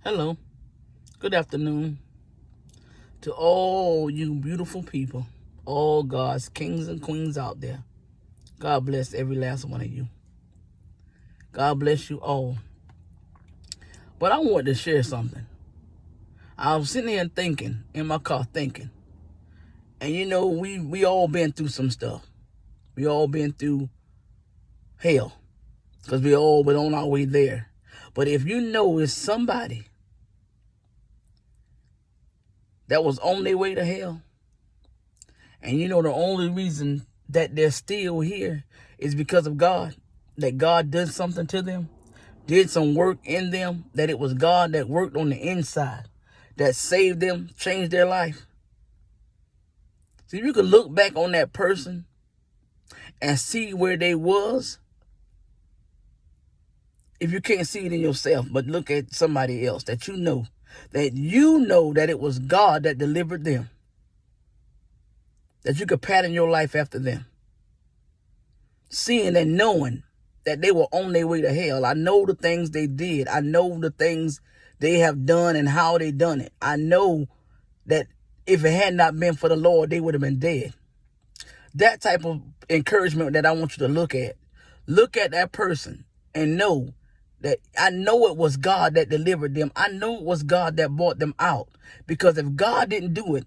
Hello, good afternoon to all you beautiful people, all God's kings and queens out there. God bless every last one of you. God bless you all. But I wanted to share something. I was sitting here thinking, in my car thinking, and we all been through some stuff. We all been through hell, because we all been on our way there. But if you know it's somebody that was on their way to hell, and you know the only reason that they're still here is because of God, that God did something to them, did some work in them, that it was God that worked on the inside, that saved them, changed their life. So you can look back on that person and see where they was. If you can't see it in yourself, but look at somebody else that you know that it was God that delivered them, that you could pattern your life after them, seeing and knowing that they were on their way to hell. I know the things they did. I know the things they have done and how they done it. I know that if it had not been for the Lord, they would have been dead. That type of encouragement that I want you to look at. Look at that person and know that I know it was God that delivered them. I know it was God that brought them out. Because if God didn't do it,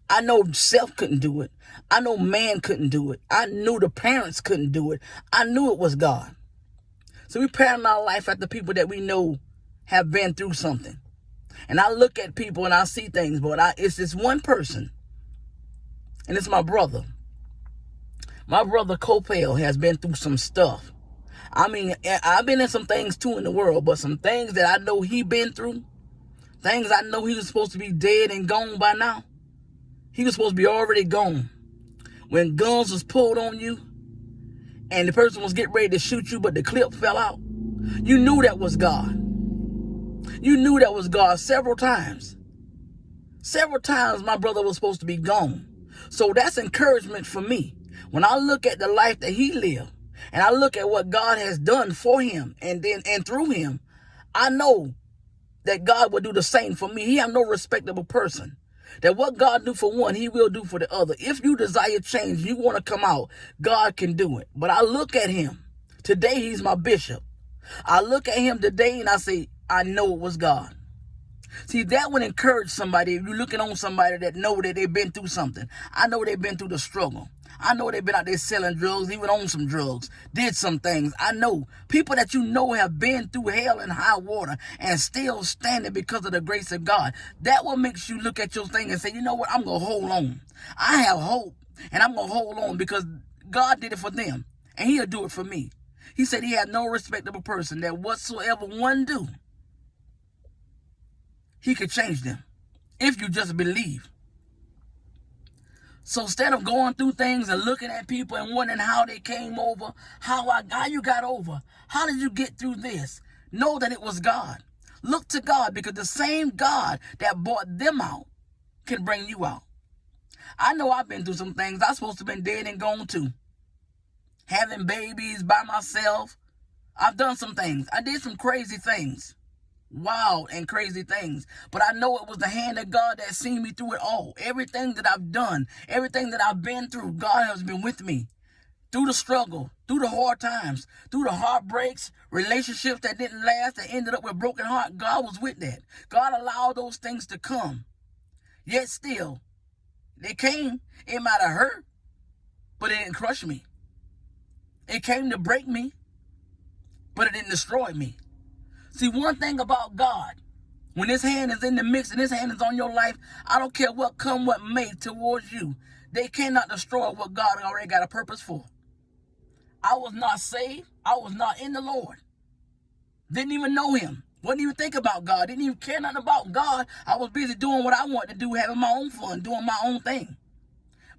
I know self couldn't do it. I know man couldn't do it. I knew the parents couldn't do it. I knew it was God. So we pattern our life after people that we know have been through something. And I look at people and I see things, but it's this one person, and it's my brother. My brother Copel has been through some stuff. I mean, I've been in some things too in the world, but some things that I know he been through, things I know he was supposed to be dead and gone by now. He was supposed to be already gone. When guns was pulled on you and the person was getting ready to shoot you, but the clip fell out, you knew that was God. You knew that was God several times. Several times my brother was supposed to be gone. So that's encouragement for me. When I look at the life that he lived, and I look at what God has done for him and through him, I know that God will do the same for me. He have no respectable person. That what God do for one, he will do for the other. If you desire change, you want to come out, God can do it. But I look at him. Today, he's my bishop. I look at him today and I say, I know it was God. See, that would encourage somebody. If you're looking on somebody that know that they've been through something. I know they've been through the struggle. I know they've been out there selling drugs, even on some drugs, did some things. I know people that you know have been through hell and high water and still standing because of the grace of God. That what makes you look at your thing and say, you know what, I'm going to hold on. I have hope and I'm going to hold on because God did it for them and he'll do it for me. He said he had no respectable person that whatsoever one do, he could change them if you just believe. So instead of going through things and looking at people and wondering how they came over, how you got over, how did you get through this? Know that it was God. Look to God, because the same God that brought them out can bring you out. I know I've been through some things. I'm supposed to have been dead and gone too. Having babies by myself. I've done some things. I did some crazy things. Wild and crazy things. But I know it was the hand of God that seen me through it all. Everything that I've done, everything that I've been through, God has been with me. Through the struggle, through the hard times, through the heartbreaks, relationships that didn't last, that ended up with broken heart, God was with that. God allowed those things to come. Yet still, they came. It might have hurt, but it didn't crush me. It came to break me, but it didn't destroy me. See, one thing about God, when his hand is in the mix and his hand is on your life, I don't care what come what may towards you. They cannot destroy what God already got a purpose for. I was not saved. I was not in the Lord. Didn't even know him. Wouldn't even think about God. Didn't even care nothing about God. I was busy doing what I wanted to do, having my own fun, doing my own thing.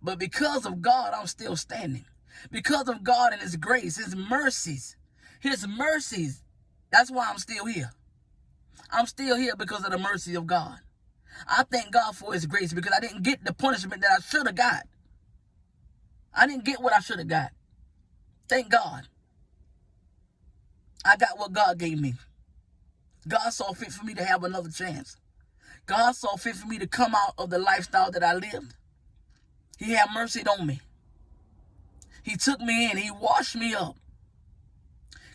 But because of God, I'm still standing. Because of God and his grace, his mercies, that's why I'm still here. I'm still here because of the mercy of God. I thank God for his grace because I didn't get the punishment that I should have got. I didn't get what I should have got. Thank God. I got what God gave me. God saw fit for me to have another chance. God saw fit for me to come out of the lifestyle that I lived. He had mercy on me. He took me in. He washed me up,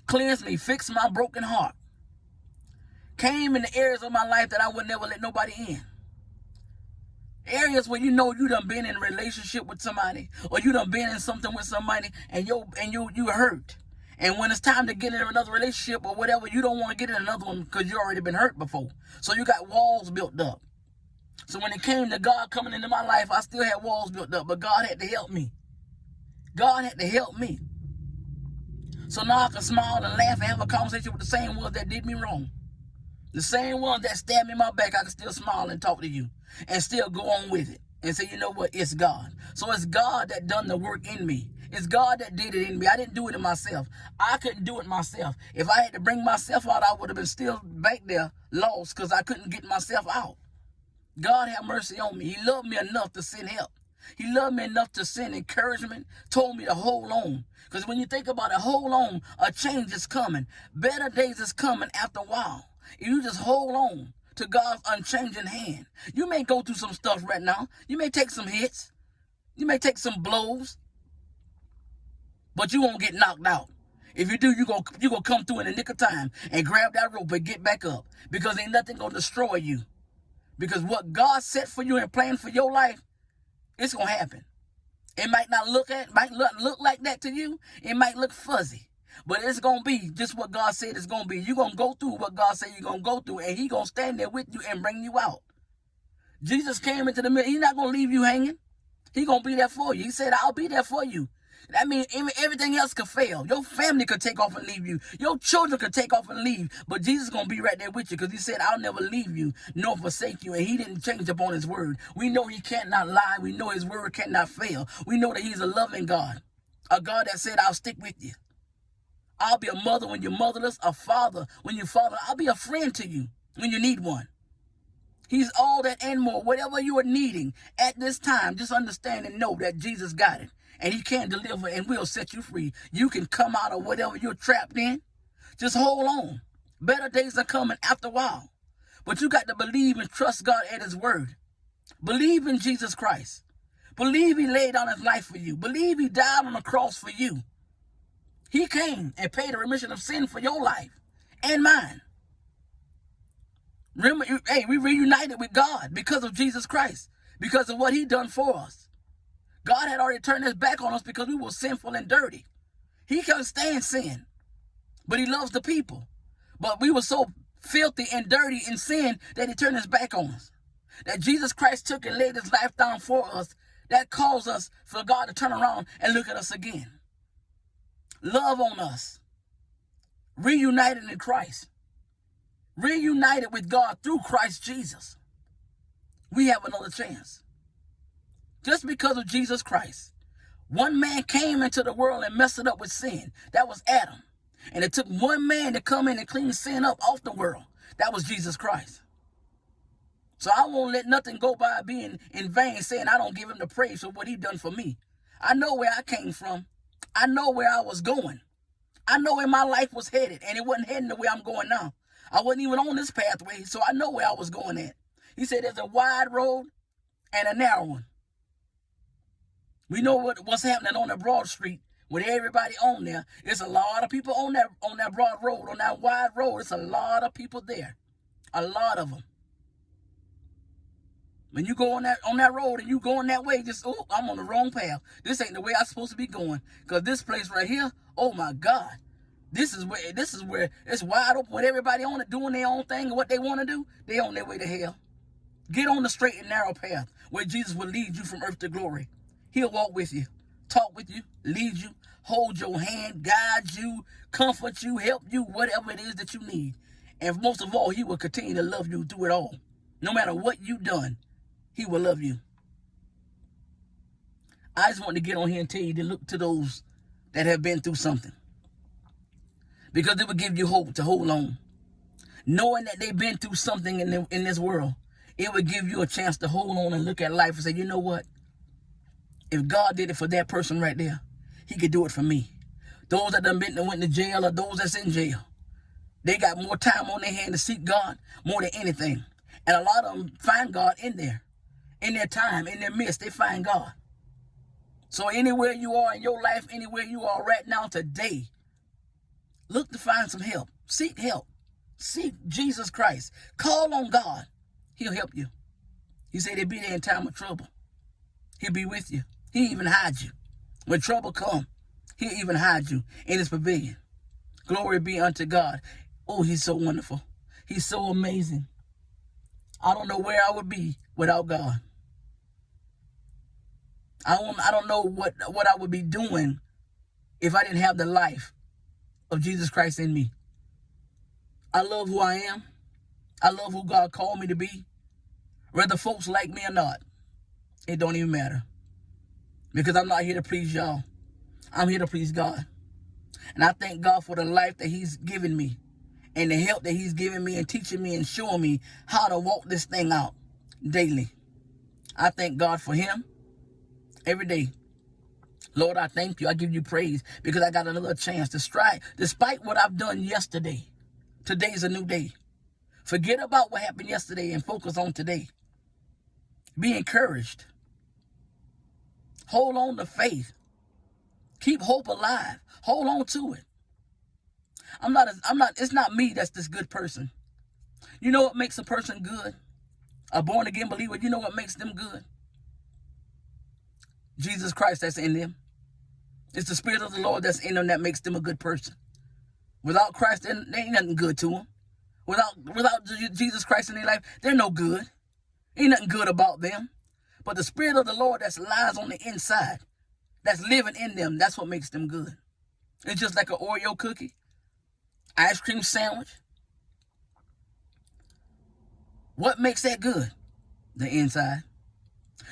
cleansed me, fixed my broken heart, came in the areas of my life that I would never let nobody in. Areas where you know you done been in a relationship with somebody, or you done been in something with somebody, and you hurt. And when it's time to get in another relationship or whatever, you don't want to get in another one because you already been hurt before. So you got walls built up. So when it came to God coming into my life, I still had walls built up, but God had to help me. God had to help me. So now I can smile and laugh and have a conversation with the same ones that did me wrong. The same ones that stabbed me in my back, I can still smile and talk to you and still go on with it and say, you know what, it's God. So it's God that done the work in me. It's God that did it in me. I didn't do it in myself. I couldn't do it myself. If I had to bring myself out, I would have been still back there lost because I couldn't get myself out. God have mercy on me. He loved me enough to send help. He loved me enough to send encouragement, told me to hold on. Because when you think about it, hold on, a change is coming. Better days is coming after a while. If you just hold on to God's unchanging hand. You may go through some stuff right now. You may take some hits. You may take some blows. But you won't get knocked out. If you do, you're gonna come through in the nick of time and grab that rope and get back up. Because ain't nothing gonna destroy you. Because what God set for you and planned for your life, it's gonna happen. It might not look like that to you. It might look fuzzy. But it's gonna be just what God said it's gonna be. You're gonna go through what God said you're gonna go through, and He gonna stand there with you and bring you out. Jesus came into the middle. He's not gonna leave you hanging. He's gonna be there for you. He said, I'll be there for you. That means everything else could fail. Your family could take off and leave you. Your children could take off and leave. But Jesus is going to be right there with you because He said, I'll never leave you nor forsake you. And He didn't change upon His word. We know He cannot lie. We know His word cannot fail. We know that He's a loving God. A God that said, I'll stick with you. I'll be a mother when you're motherless, a father when you're fatherless. I'll be a friend to you when you need one. He's all that and more. Whatever you are needing at this time, just understand and know that Jesus got it. And He can deliver and will set you free. You can come out of whatever you're trapped in. Just hold on. Better days are coming after a while. But you got to believe and trust God at His word. Believe in Jesus Christ. Believe He laid down His life for you. Believe He died on the cross for you. He came and paid a remission of sin for your life and mine. Remember, we reunited with God because of Jesus Christ. Because of what He done for us. God had already turned His back on us because we were sinful and dirty. He can't stand sin, but He loves the people. But we were so filthy and dirty in sin that He turned His back on us. That Jesus Christ took and laid His life down for us. That caused us for God to turn around and look at us again. Love on us. Reunited in Christ. Reunited with God through Christ Jesus. We have another chance. Just because of Jesus Christ. One man came into the world and messed it up with sin. That was Adam. And it took one man to come in and clean sin up off the world. That was Jesus Christ. So I won't let nothing go by being in vain, saying I don't give Him the praise for what He done for me. I know where I came from. I know where I was going. I know where my life was headed, and it wasn't heading the way I'm going now. I wasn't even on this pathway, so I know where I was going at. He said there's a wide road and a narrow one. We know what's happening on the broad street with everybody on there. It's a lot of people on that broad road, on that wide road. It's a lot of people there. A lot of them. When you go on that road and you going that way, just, oh, I'm on the wrong path. This ain't the way I'm supposed to be going. Because this place right here, oh my God. This is where it's wide open with everybody on it doing their own thing and what they want to do. They on their way to hell. Get on the straight and narrow path where Jesus will lead you from earth to glory. He'll walk with you, talk with you, lead you, hold your hand, guide you, comfort you, help you, whatever it is that you need. And most of all, He will continue to love you through it all. No matter what you've done, He will love you. I just want to get on here and tell you to look to those that have been through something. Because it will give you hope to hold on. Knowing that they've been through something in this world, it will give you a chance to hold on and look at life and say, you know what? If God did it for that person right there, He could do it for me. Those that went to jail or those that's in jail, They got more time on their hand to seek God more than anything. And a lot of them find God in there. In their time, in their midst, they find God. So anywhere you are in your life, anywhere you are right now today, look to find some help. Seek help. Seek Jesus Christ. Call on God. He'll help you. He said he'll be there in time of trouble. He'll be with you. He'll even hide you. When trouble comes, he'll even hide you in his pavilion. Glory be unto God. Oh, he's so wonderful. He's so amazing. I don't know where I would be without God. I don't know what I would be doing if I didn't have the life of Jesus Christ in me. I love who I am. I love who God called me to be. Whether folks like me or not, it don't even matter. Because I'm not here to please y'all. I'm here to please God. And I thank God for the life that he's given me and the help that he's given me and teaching me and showing me how to walk this thing out daily. I thank God for him every day. Lord, I thank you. I give you praise because I got another chance to strive. Despite what I've done yesterday, today's a new day. Forget about what happened yesterday and focus on today. Be encouraged. Hold on to faith. Keep hope alive. Hold on to it. It's not me that's this good person. You know what makes a person good? A born again believer, you know what makes them good? Jesus Christ that's in them. It's the Spirit of the Lord that's in them that makes them a good person. Without Christ, there ain't nothing good to them. Without Jesus Christ in their life, they're no good. Ain't nothing good about them. But the Spirit of the Lord that lies on the inside, that's living in them, that's what makes them good. It's just like an Oreo cookie, ice cream sandwich. What makes that good? The inside.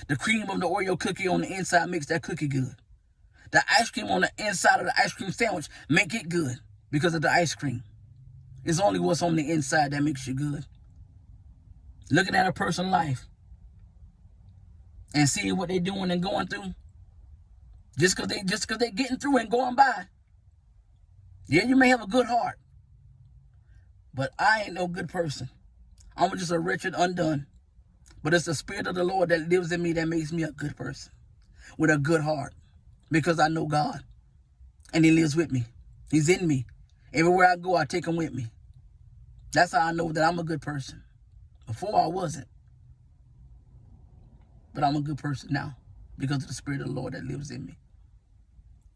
The cream of the Oreo cookie on the inside makes that cookie good. The ice cream on the inside of the ice cream sandwich make it good because of the ice cream. It's only what's on the inside that makes you good. Looking at a person's life and seeing what they're doing and going through, just because they're getting through and going by. Yeah, you may have a good heart, but I ain't no good person. I'm just a wretched undone. But it's the Spirit of the Lord that lives in me that makes me a good person with a good heart because I know God and he lives with me. He's in me. Everywhere I go, I take him with me. That's how I know that I'm a good person. Before I wasn't. But I'm a good person now because of the Spirit of the Lord that lives in me.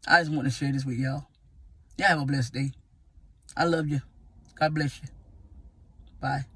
I just want to share this with y'all. Y'all have a blessed day. I love you. God bless you. Bye.